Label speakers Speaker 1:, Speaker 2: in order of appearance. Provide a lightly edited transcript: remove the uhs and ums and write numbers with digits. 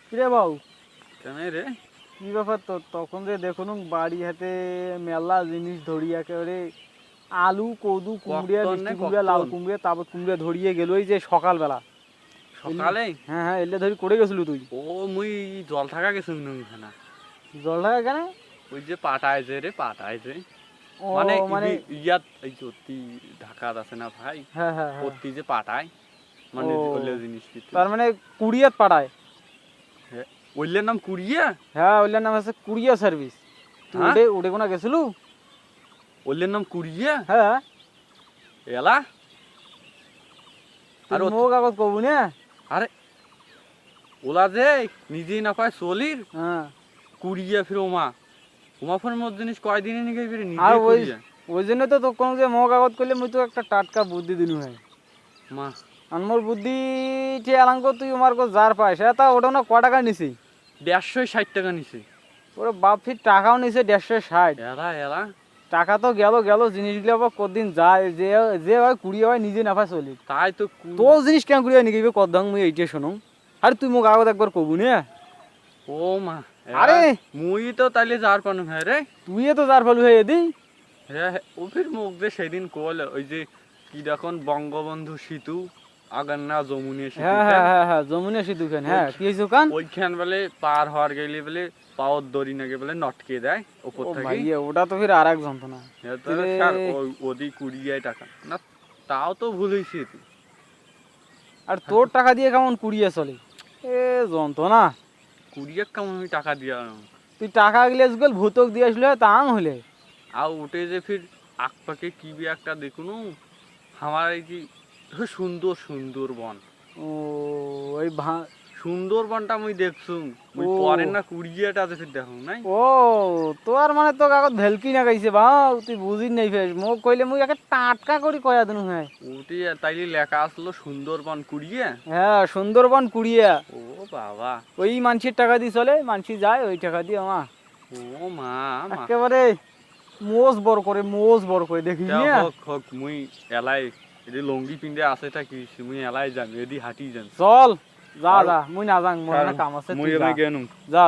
Speaker 1: কিরে বাবু,
Speaker 2: কেন রে?
Speaker 1: কি ব্যাপার তো? তখন যে দেখুন বাড়ি হাতে মেলা জিনিস ধরি একেবারে আলু কদু কুমড়িয়া
Speaker 2: কখন
Speaker 1: মিষ্টি
Speaker 2: নে
Speaker 1: কুমড়িয়া লাউ
Speaker 2: কখন?
Speaker 1: কুমড়িয়া তারপর কুমড়িয়া ধরিয়ে গেল এই যে সকালবেলা।
Speaker 2: সকালে?
Speaker 1: হ্যাঁ হ্যাঁ, এলে ধরি করে গেছিলু তুই?
Speaker 2: ও মুই জল থাকা গেছি না।
Speaker 1: জল ঢাকা কেন?
Speaker 2: ওই যে পাটায় যে রে পাটায় যে
Speaker 1: ও
Speaker 2: মানে
Speaker 1: মানে
Speaker 2: ইয়াত এই জ্যোতি ঢাকাত আছে না ভাই,
Speaker 1: হ্যাঁ হ্যাঁ হ্যাঁ।
Speaker 2: ওতি যে পাটায়
Speaker 1: ও
Speaker 2: মানে ওইলে জিনিস কিছু।
Speaker 1: তার মানে কুড়িয়াত পাড়ায়?
Speaker 2: হ্যাঁ, ওইলের নাম কুড়িয়া?
Speaker 1: হ্যাঁ, ওইটার নাম আছে কুরিয়া সার্ভিস। তুই
Speaker 2: হ্যাঁ,
Speaker 1: উঠে উঠে কোনা গেছিলু?
Speaker 2: ওইলের নাম কুড়িয়া?
Speaker 1: হ্যাঁ।
Speaker 2: এলা
Speaker 1: তুই
Speaker 2: আর
Speaker 1: মো কাগজ কবু না?
Speaker 2: আরে ওলা যে নিজেই না পায় চলির
Speaker 1: হ্যাঁ।
Speaker 2: কুড়িয়া ফির ওমা ওমা ফোন মোর জিনিস কয়দিনে নিয়ে ফিরে
Speaker 1: আর
Speaker 2: নিজে
Speaker 1: ওই
Speaker 2: কুড়িয়া
Speaker 1: ওই জন্য তো তোকে যে মো কাগজ করলে মুই তো একটা টাটকা বুদ্ধি দিনু হয়।
Speaker 2: মা।
Speaker 1: আর মোর বুদ্ধি ঠে আলাঙ্গ তুই আমার কো যার পাইস তা ওটা না ক টাকা নিছি?
Speaker 2: 160 টাকা নিছে।
Speaker 1: ওরে বাপ, ফির টাকাও নিছে 160।
Speaker 2: এলা এলা
Speaker 1: টাকা তো গেল গেল, জিনিসগুলো আবার কদিন যায় যে যে হয় কুড়িয়ে হয় নিজে নাফা চলি।
Speaker 2: তাই তো
Speaker 1: তোর জিনিস কেন কুড়িয়ে নিবি কদাং মুই এইটা শোনো। আরে তুই মোক আগত একবার কবু না?
Speaker 2: ও মা।
Speaker 1: আরে
Speaker 2: মুই তো তাইলে যার পানু হ্যাঁ রে।
Speaker 1: তুই তো যার ফল হয়ে দি।
Speaker 2: হ্যাঁ ও ফির মুখ যে সেদিন কল ওই যে কি দেখুন বঙ্গবন্ধু সেতু আগার না যমুনা সেতু
Speaker 1: হ্যাঁ হ্যাঁ হ্যাঁ হ্যাঁ, যমুনা সেতু খান। হ্যাঁ, কি হয়েছে ওখান?
Speaker 2: ওইখান বলে পার হওয়ার গেলে বলে পাওয়ার দড়ি নাকি বলে নটকে দেয় উপর
Speaker 1: ও
Speaker 2: থেকে।
Speaker 1: ভাইয়া, ওটা তো ফির আর এক যন্ত্রণা।
Speaker 2: ওদি 20 টাকা না, তাও তো ভুল হয়েছে তুই।
Speaker 1: আর তোর টাকা দিয়ে কেমন কুড়িয়ে চলে? এ যন্ত্রণা।
Speaker 2: 20 কেমন আমি টাকা দিয়া
Speaker 1: তুই টাকা গিলে গেল ভূতক দিয়ে আসলে তাং হলে।
Speaker 2: আর উঠে যে ফির আকপাকে কি বি একটা দেখুন আমার এই যে সুন্দর সুন্দরবন।
Speaker 1: ও ওই
Speaker 2: সুন্দরবনটা মুই দেখছুম মুই
Speaker 1: ও
Speaker 2: পরে না কুড়িয়াটা আছে ফির দেখুন নাই।
Speaker 1: ও তোর মানে তো কাগজ ভেলকি না গাইছে বাউ, তুই বুঝিস নাই ফেস মোক কইলে মুই একে টাটকা করি কয়া দিনু। হ্যাঁ
Speaker 2: ওটি তাইলে লেখা আসলো সুন্দরবন কুড়িয়া।
Speaker 1: হ্যাঁ, সুন্দরবন কুড়িয়া।
Speaker 2: ও বাবা।
Speaker 1: ওই মানসির টাকা দিয়ে চলে, মানসি যায় ওই টাকা দিয়ে মা
Speaker 2: ও মা মা।
Speaker 1: একেবারে মোজ বড় করে দেখিস
Speaker 2: তা
Speaker 1: না?
Speaker 2: হোক হোক মুই এলাই এদি লঙ্গি পিন্দে আছে তা কি মুই এলাই যাম এদি হাঁটি যাম।
Speaker 1: চল যা
Speaker 2: আর-
Speaker 1: যা, মুই না যাং, মোর না কাম আছে,
Speaker 2: মুই
Speaker 1: তুই যা
Speaker 2: এমনি গেনুম।
Speaker 1: যা।